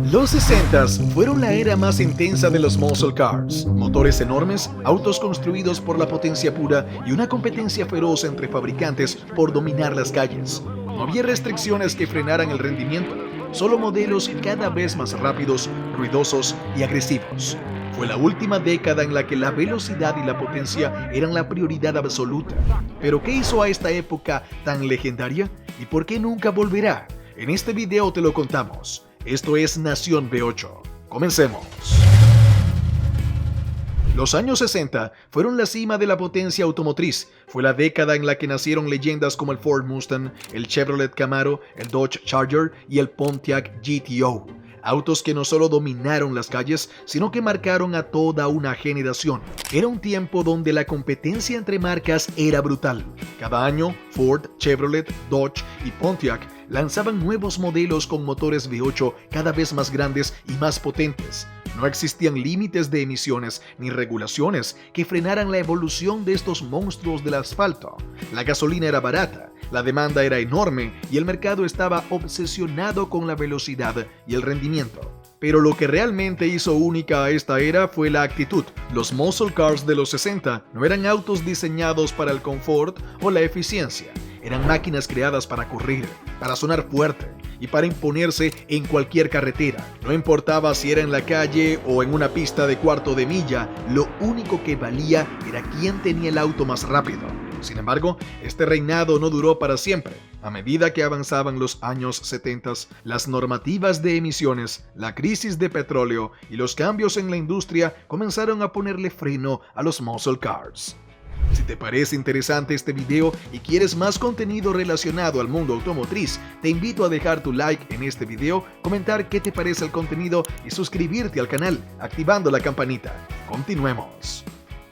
Los 60s fueron la era más intensa de los muscle cars, motores enormes, autos construidos por la potencia pura y una competencia feroz entre fabricantes por dominar las calles. No había restricciones que frenaran el rendimiento, solo modelos cada vez más rápidos, ruidosos y agresivos. Fue la última década en la que la velocidad y la potencia eran la prioridad absoluta. Pero ¿qué hizo a esta época tan legendaria? ¿Y por qué nunca volverá? En este video te lo contamos. Esto es Nación V8. Comencemos. Los años 60 fueron la cima de la potencia automotriz. Fue la década en la que nacieron leyendas como el Ford Mustang, el Chevrolet Camaro, el Dodge Charger y el Pontiac GTO. Autos que no solo dominaron las calles, sino que marcaron a toda una generación. Era un tiempo donde la competencia entre marcas era brutal. Cada año, Ford, Chevrolet, Dodge y Pontiac lanzaban nuevos modelos con motores V8 cada vez más grandes y más potentes. No existían límites de emisiones ni regulaciones que frenaran la evolución de estos monstruos del asfalto. La gasolina era barata, la demanda era enorme y el mercado estaba obsesionado con la velocidad y el rendimiento. Pero lo que realmente hizo única a esta era fue la actitud. Los muscle cars de los 60 no eran autos diseñados para el confort o la eficiencia. Eran máquinas creadas para correr, para sonar fuerte y para imponerse en cualquier carretera. No importaba si era en la calle o en una pista de cuarto de milla, lo único que valía era quién tenía el auto más rápido. Sin embargo, este reinado no duró para siempre. A medida que avanzaban los años 70, las normativas de emisiones, la crisis de petróleo y los cambios en la industria comenzaron a ponerle freno a los muscle cars. Si te parece interesante este video y quieres más contenido relacionado al mundo automotriz, te invito a dejar tu like en este video, comentar qué te parece el contenido y suscribirte al canal, activando la campanita. Continuemos.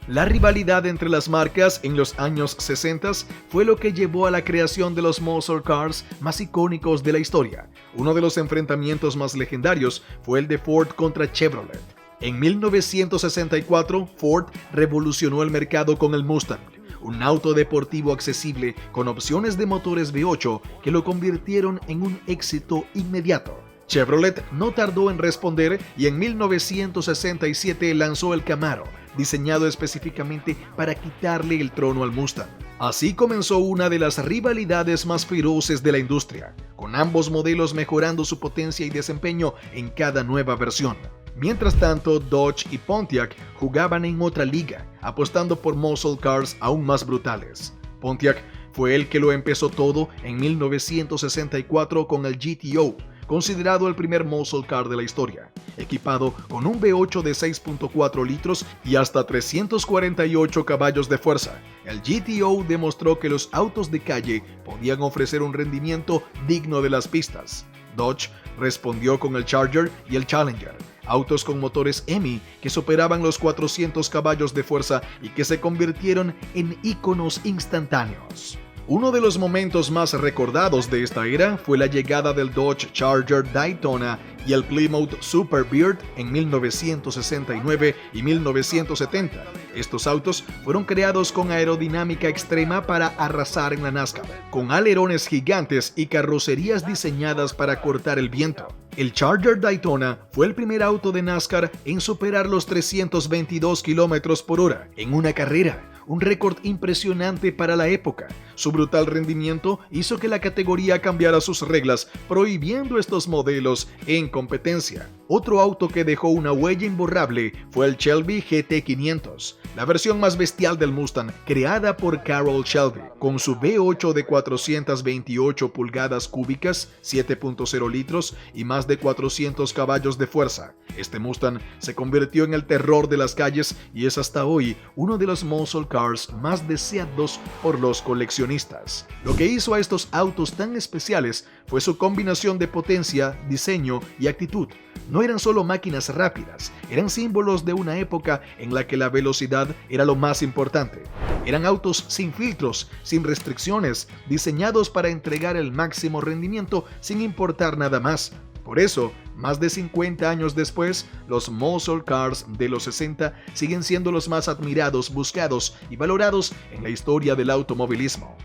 La rivalidad entre las marcas en los años 60 fue lo que llevó a la creación de los muscle cars más icónicos de la historia. Uno de los enfrentamientos más legendarios fue el de Ford contra Chevrolet. En 1964, Ford revolucionó el mercado con el Mustang, un auto deportivo accesible con opciones de motores V8 que lo convirtieron en un éxito inmediato. Chevrolet no tardó en responder y en 1967 lanzó el Camaro, diseñado específicamente para quitarle el trono al Mustang. Así comenzó una de las rivalidades más feroces de la industria, con ambos modelos mejorando su potencia y desempeño en cada nueva versión. Mientras tanto, Dodge y Pontiac jugaban en otra liga, apostando por muscle cars aún más brutales. Pontiac fue el que lo empezó todo en 1964 con el GTO, considerado el primer muscle car de la historia, equipado con un V8 de 6.4 litros y hasta 348 caballos de fuerza. El GTO demostró que los autos de calle podían ofrecer un rendimiento digno de las pistas. Dodge respondió con el Charger y el Challenger, autos con motores Hemi que superaban los 400 caballos de fuerza y que se convirtieron en íconos instantáneos. Uno de los momentos más recordados de esta era fue la llegada del Dodge Charger Daytona y el Plymouth Superbird en 1969 y 1970. Estos autos fueron creados con aerodinámica extrema para arrasar en la NASCAR, con alerones gigantes y carrocerías diseñadas para cortar el viento. El Charger Daytona fue el primer auto de NASCAR en superar los 322 km por hora en una carrera, un récord impresionante para la época. Su brutal rendimiento hizo que la categoría cambiara sus reglas, prohibiendo estos modelos en competencia. Otro auto que dejó una huella imborrable fue el Shelby GT500, la versión más bestial del Mustang, creada por Carroll Shelby. Con su V8 de 428 pulgadas cúbicas, 7.0 litros y más de 400 caballos de fuerza, este Mustang se convirtió en el terror de las calles y es hasta hoy uno de los muscle cars más deseados por los coleccionistas. Lo que hizo a estos autos tan especiales fue su combinación de potencia, diseño y actitud. No eran solo máquinas rápidas, eran símbolos de una época en la que la velocidad era lo más importante. Eran autos sin filtros, sin restricciones, diseñados para entregar el máximo rendimiento sin importar nada más. Por eso, más de 50 años después, los muscle cars de los 60 siguen siendo los más admirados, buscados y valorados en la historia del automovilismo.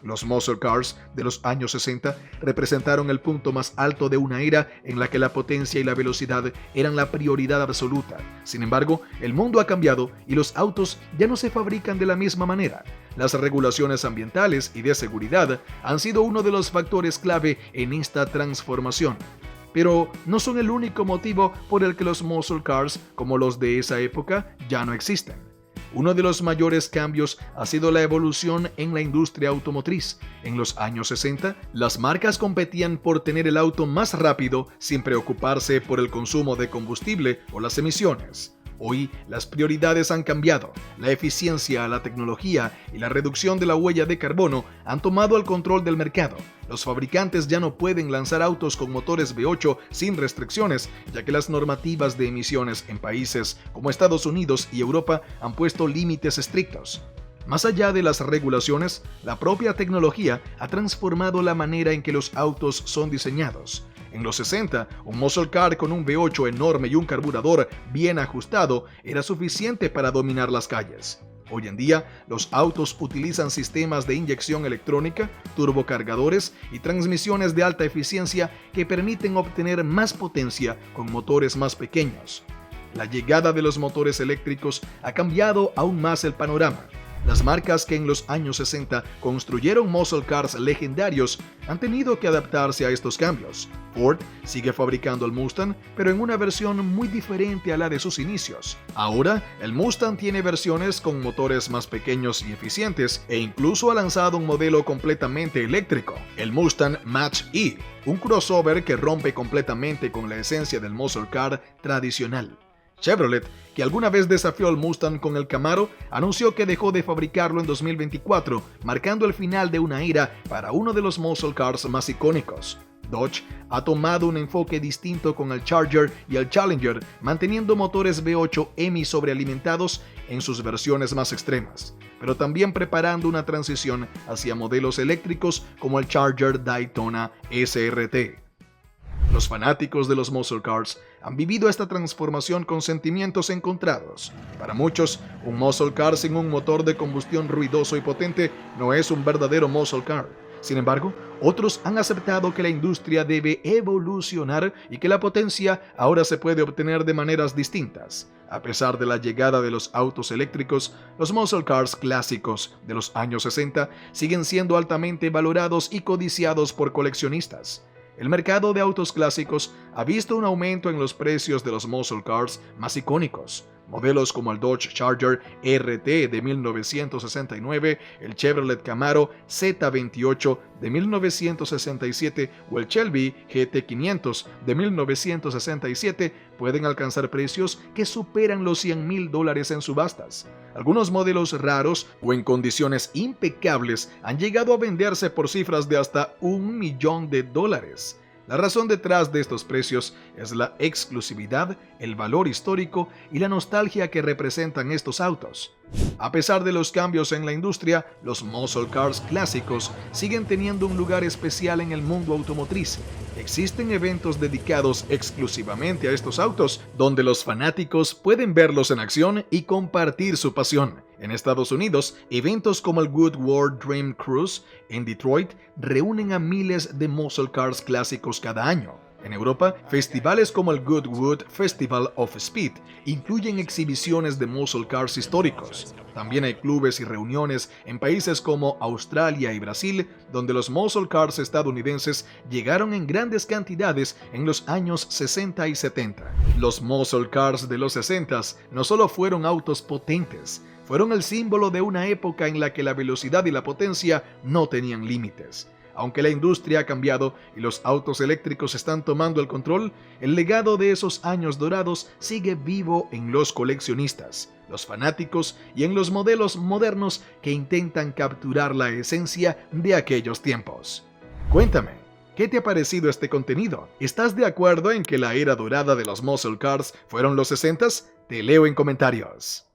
Los muscle cars de los años 60 representaron el punto más alto de una era en la que la potencia y la velocidad eran la prioridad absoluta. Sin embargo, el mundo ha cambiado y los autos ya no se fabrican de la misma manera. Las regulaciones ambientales y de seguridad han sido uno de los factores clave en esta transformación. Pero no son el único motivo por el que los muscle cars, como los de esa época, ya no existen. Uno de los mayores cambios ha sido la evolución en la industria automotriz. En los años 60, las marcas competían por tener el auto más rápido sin preocuparse por el consumo de combustible o las emisiones. Hoy, las prioridades han cambiado. La eficiencia, la tecnología y la reducción de la huella de carbono han tomado el control del mercado. Los fabricantes ya no pueden lanzar autos con motores V8 sin restricciones, ya que las normativas de emisiones en países como Estados Unidos y Europa han puesto límites estrictos. Más allá de las regulaciones, la propia tecnología ha transformado la manera en que los autos son diseñados. En los 60, un muscle car con un V8 enorme y un carburador bien ajustado era suficiente para dominar las calles. Hoy en día, los autos utilizan sistemas de inyección electrónica, turbocargadores y transmisiones de alta eficiencia que permiten obtener más potencia con motores más pequeños. La llegada de los motores eléctricos ha cambiado aún más el panorama. Las marcas que en los años 60 construyeron muscle cars legendarios han tenido que adaptarse a estos cambios. Ford sigue fabricando el Mustang, pero en una versión muy diferente a la de sus inicios. Ahora, el Mustang tiene versiones con motores más pequeños y eficientes e incluso ha lanzado un modelo completamente eléctrico, el Mustang Mach-E, un crossover que rompe completamente con la esencia del muscle car tradicional. Chevrolet, que alguna vez desafió al Mustang con el Camaro, anunció que dejó de fabricarlo en 2024, marcando el final de una era para uno de los muscle cars más icónicos. Dodge ha tomado un enfoque distinto con el Charger y el Challenger, manteniendo motores V8 Hemi sobrealimentados en sus versiones más extremas, pero también preparando una transición hacia modelos eléctricos como el Charger Daytona SRT. Los fanáticos de los muscle cars han vivido esta transformación con sentimientos encontrados. Para muchos, un muscle car sin un motor de combustión ruidoso y potente no es un verdadero muscle car. Sin embargo, otros han aceptado que la industria debe evolucionar y que la potencia ahora se puede obtener de maneras distintas. A pesar de la llegada de los autos eléctricos, los muscle cars clásicos de los años 60 siguen siendo altamente valorados y codiciados por coleccionistas. El mercado de autos clásicos ha visto un aumento en los precios de los muscle cars más icónicos. Modelos como el Dodge Charger RT de 1969, el Chevrolet Camaro Z28 de 1967 o el Shelby GT500 de 1967 pueden alcanzar precios que superan los $100,000 en subastas. Algunos modelos raros o en condiciones impecables han llegado a venderse por cifras de hasta $1,000,000. La razón detrás de estos precios es la exclusividad, el valor histórico y la nostalgia que representan estos autos. A pesar de los cambios en la industria, los muscle cars clásicos siguen teniendo un lugar especial en el mundo automotriz. Existen eventos dedicados exclusivamente a estos autos, donde los fanáticos pueden verlos en acción y compartir su pasión. En Estados Unidos, eventos como el Goodwood Dream Cruise en Detroit reúnen a miles de muscle cars clásicos cada año. En Europa, festivales como el Goodwood Festival of Speed incluyen exhibiciones de muscle cars históricos. También hay clubes y reuniones en países como Australia y Brasil, donde los muscle cars estadounidenses llegaron en grandes cantidades en los años 60 y 70. Los muscle cars de los 60 no solo fueron autos potentes, fueron el símbolo de una época en la que la velocidad y la potencia no tenían límites. Aunque la industria ha cambiado y los autos eléctricos están tomando el control, el legado de esos años dorados sigue vivo en los coleccionistas, los fanáticos y en los modelos modernos que intentan capturar la esencia de aquellos tiempos. Cuéntame, ¿qué te ha parecido este contenido? ¿Estás de acuerdo en que la era dorada de los muscle cars fueron los 60s? Te leo en comentarios.